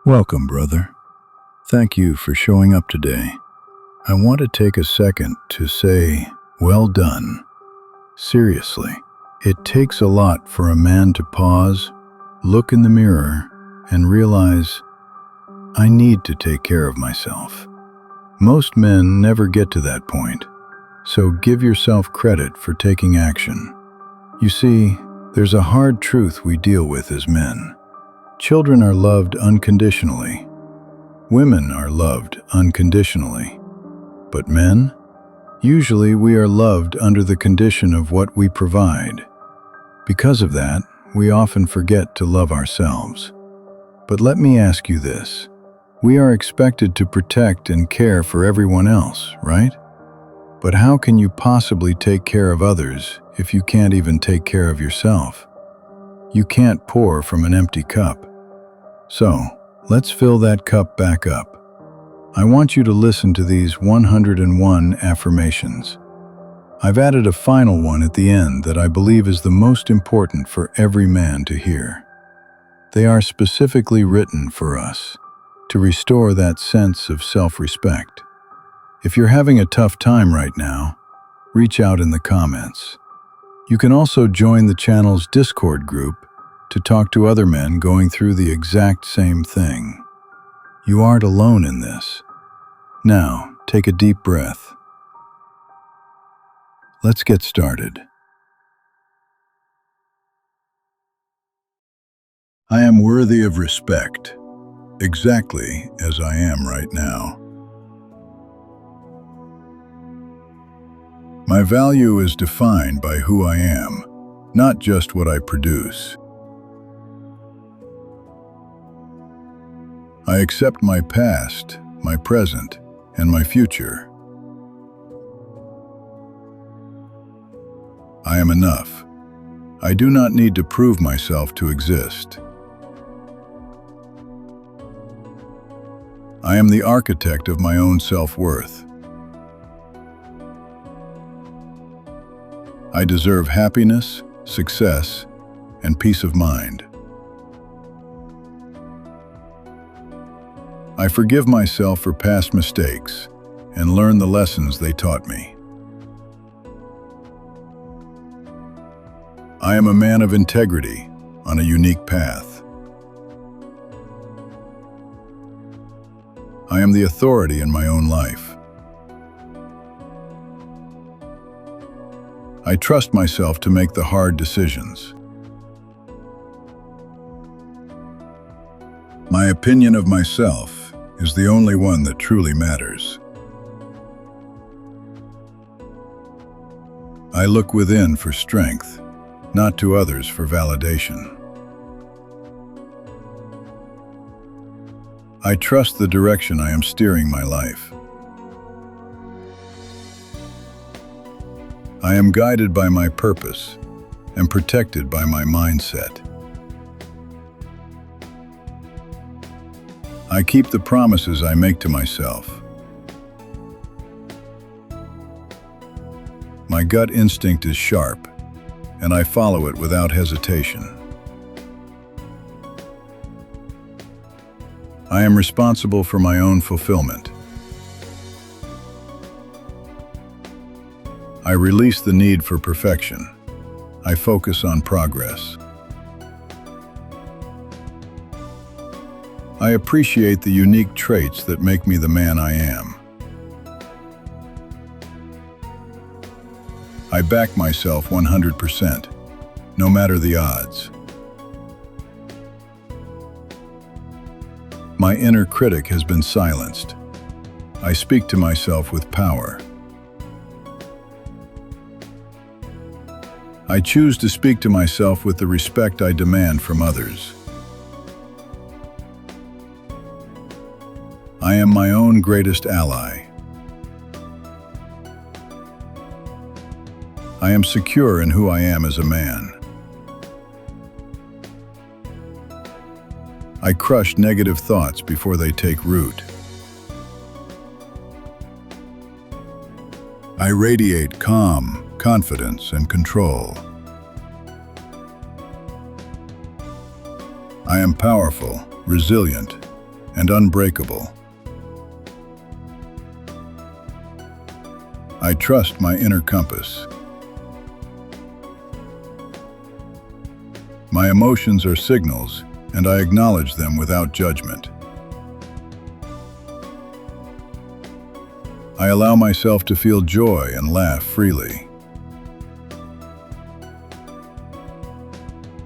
Welcome, brother. Thank you for showing up today. I want to take a second to say, well done. Seriously, it takes a lot for a man to pause, look in the mirror, and realize, I need to take care of myself. Most men never get to that point, so give yourself credit for taking action. You see, there's a hard truth we deal with as men. Children are loved unconditionally. Women are loved unconditionally. But men? Usually we are loved under the condition of what we provide. Because of that, we often forget to love ourselves. But let me ask you this. We are expected to protect and care for everyone else, right? But how can you possibly take care of others if you can't even take care of yourself? You can't pour from an empty cup. So, let's fill that cup back up. I want you to listen to these 101 affirmations. I've added a final one at the end that I believe is the most important for every man to hear. They are specifically written for us to restore that sense of self-respect. If you're having a tough time right now, reach out in the comments. You can also join the channel's Discord group to talk to other men going through the exact same thing. You aren't alone in this. Now, take a deep breath. Let's get started. I am worthy of respect, exactly as I am right now. My value is defined by who I am, not just what I produce. I accept my past, my present, and my future. I am enough. I do not need to prove myself to exist. I am the architect of my own self-worth. I deserve happiness, success, and peace of mind. I forgive myself for past mistakes and learn the lessons they taught me. I am a man of integrity on a unique path. I am the authority in my own life. I trust myself to make the hard decisions. My opinion of myself is the only one that truly matters. I look within for strength, not to others for validation. I trust the direction I am steering my life. I am guided by my purpose and protected by my mindset. I keep the promises I make to myself. My gut instinct is sharp, and I follow it without hesitation. I am responsible for my own fulfillment. I release the need for perfection. I focus on progress. I appreciate the unique traits that make me the man I am. I back myself 100%, no matter the odds. My inner critic has been silenced. I speak to myself with power. I choose to speak to myself with the respect I demand from others. I am my own greatest ally. I am secure in who I am as a man. I crush negative thoughts before they take root. I radiate calm, confidence, and control. I am powerful, resilient, and unbreakable. I trust my inner compass. My emotions are signals, and I acknowledge them without judgment. I allow myself to feel joy and laugh freely.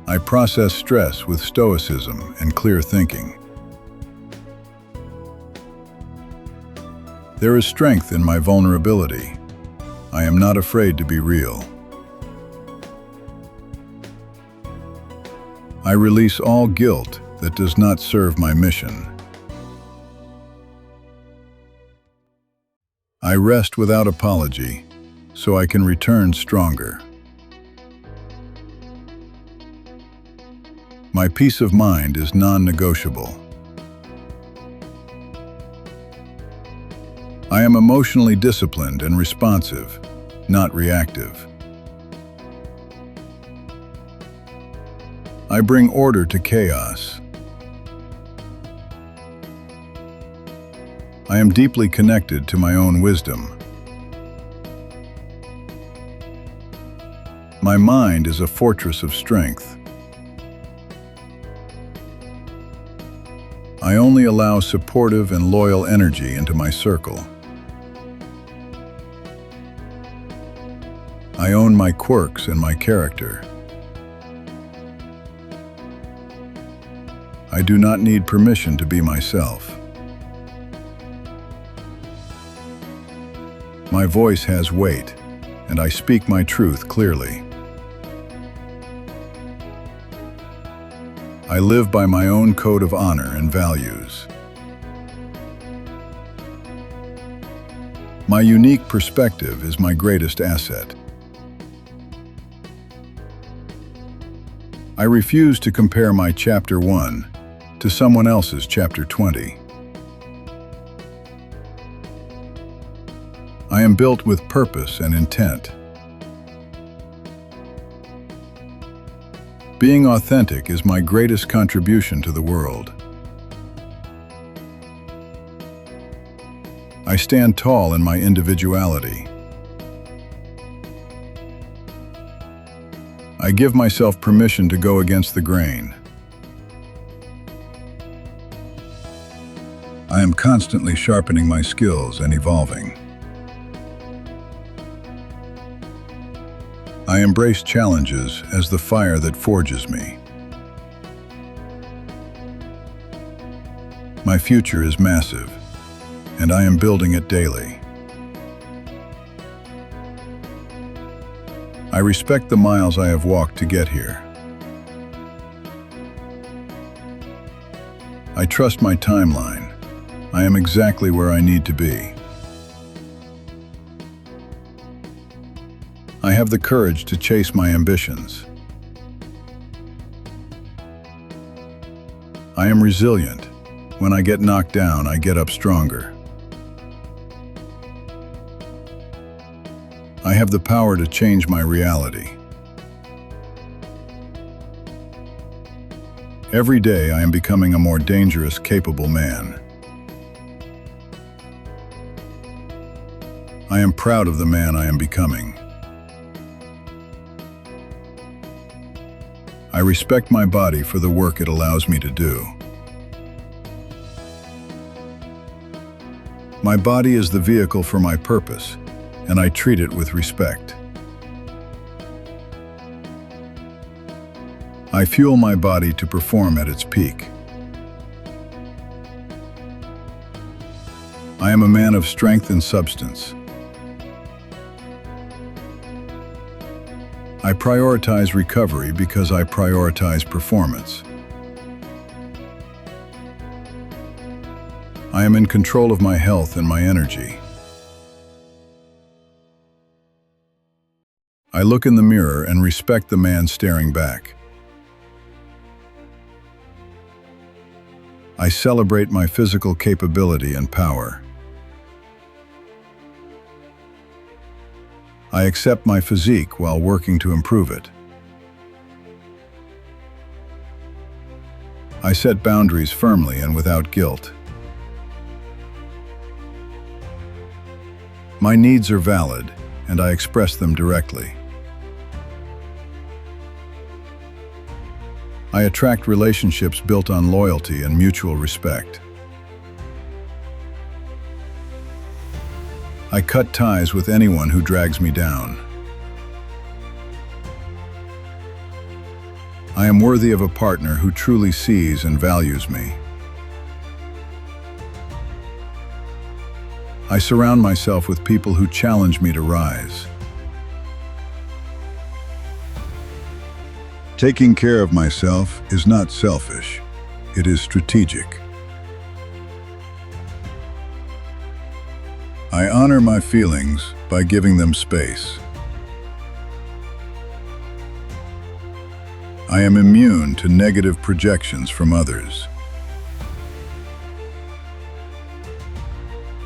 I process stress with stoicism and clear thinking. There is strength in my vulnerability. I am not afraid to be real. I release all guilt that does not serve my mission. I rest without apology, so I can return stronger. My peace of mind is non-negotiable. I am emotionally disciplined and responsive, not reactive. I bring order to chaos. I am deeply connected to my own wisdom. My mind is a fortress of strength. I only allow supportive and loyal energy into my circle. I own my quirks and my character. I do not need permission to be myself. My voice has weight, and I speak my truth clearly. I live by my own code of honor and values. My unique perspective is my greatest asset. I refuse to compare my Chapter 1 to someone else's Chapter 20. I am built with purpose and intent. Being authentic is my greatest contribution to the world. I stand tall in my individuality. I give myself permission to go against the grain. I am constantly sharpening my skills and evolving. I embrace challenges as the fire that forges me. My future is massive, and I am building it daily. I respect the miles I have walked to get here. I trust my timeline. I am exactly where I need to be. I have the courage to chase my ambitions. I am resilient. When I get knocked down, I get up stronger. I have the power to change my reality. Every day, I am becoming a more dangerous, capable man. I am proud of the man I am becoming. I respect my body for the work it allows me to do. My body is the vehicle for my purpose, and I treat it with respect. I fuel my body to perform at its peak. I am a man of strength and substance. I prioritize recovery because I prioritize performance. I am in control of my health and my energy. I look in the mirror and respect the man staring back. I celebrate my physical capability and power. I accept my physique while working to improve it. I set boundaries firmly and without guilt. My needs are valid, and I express them directly. I attract relationships built on loyalty and mutual respect. I cut ties with anyone who drags me down. I am worthy of a partner who truly sees and values me. I surround myself with people who challenge me to rise. Taking care of myself is not selfish, it is strategic. I honor my feelings by giving them space. I am immune to negative projections from others.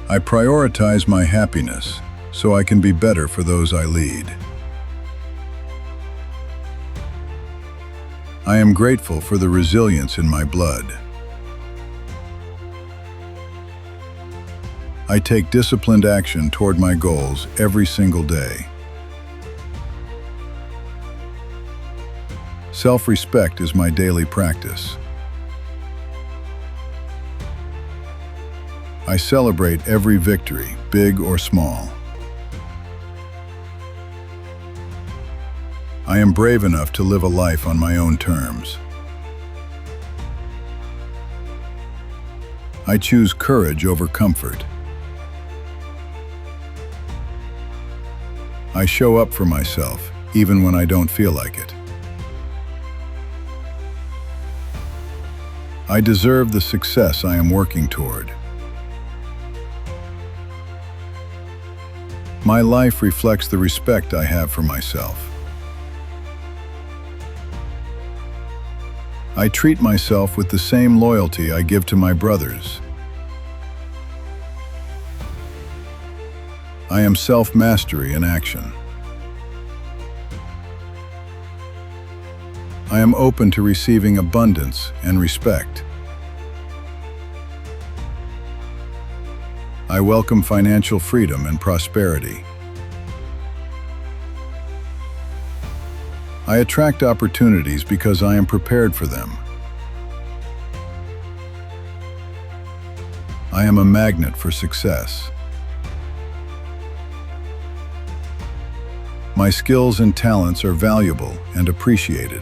I prioritize my happiness so I can be better for those I lead. I am grateful for the resilience in my blood. I take disciplined action toward my goals every single day. Self-respect is my daily practice. I celebrate every victory, big or small. I am brave enough to live a life on my own terms. I choose courage over comfort. I show up for myself, even when I don't feel like it. I deserve the success I am working toward. My life reflects the respect I have for myself. I treat myself with the same loyalty I give to my brothers. I am self-mastery in action. I am open to receiving abundance and respect. I welcome financial freedom and prosperity. I attract opportunities because I am prepared for them. I am a magnet for success. My skills and talents are valuable and appreciated.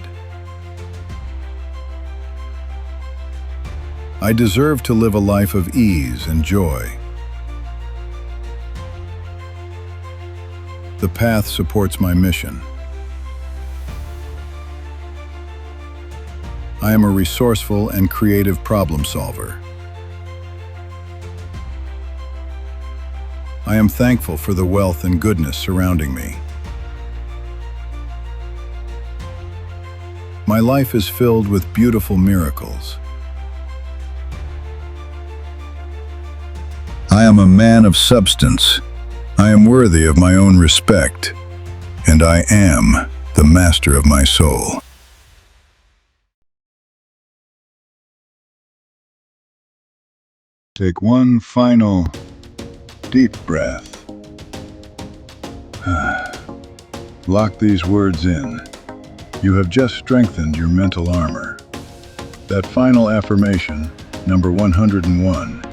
I deserve to live a life of ease and joy. The path supports my mission. I am a resourceful and creative problem solver. I am thankful for the wealth and goodness surrounding me. My life is filled with beautiful miracles. I am a man of substance. I am worthy of my own respect, and I am the master of my soul. Take one final deep breath. Lock these words in. You have just strengthened your mental armor. That final affirmation, number 101,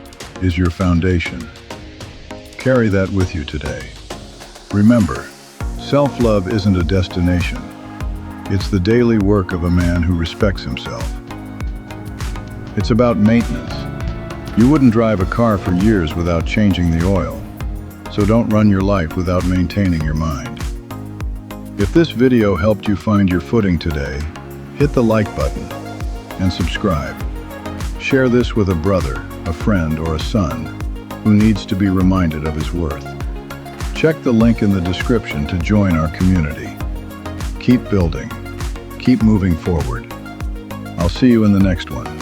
is your foundation. Carry that with you today. Remember, self-love isn't a destination. It's the daily work of a man who respects himself. It's about maintenance. You wouldn't drive a car for years without changing the oil, so don't run your life without maintaining your mind. If this video helped you find your footing today, hit the like button and subscribe. Share this with a brother, a friend, or a son who needs to be reminded of his worth. Check the link in the description to join our community. Keep building, keep moving forward. I'll see you in the next one.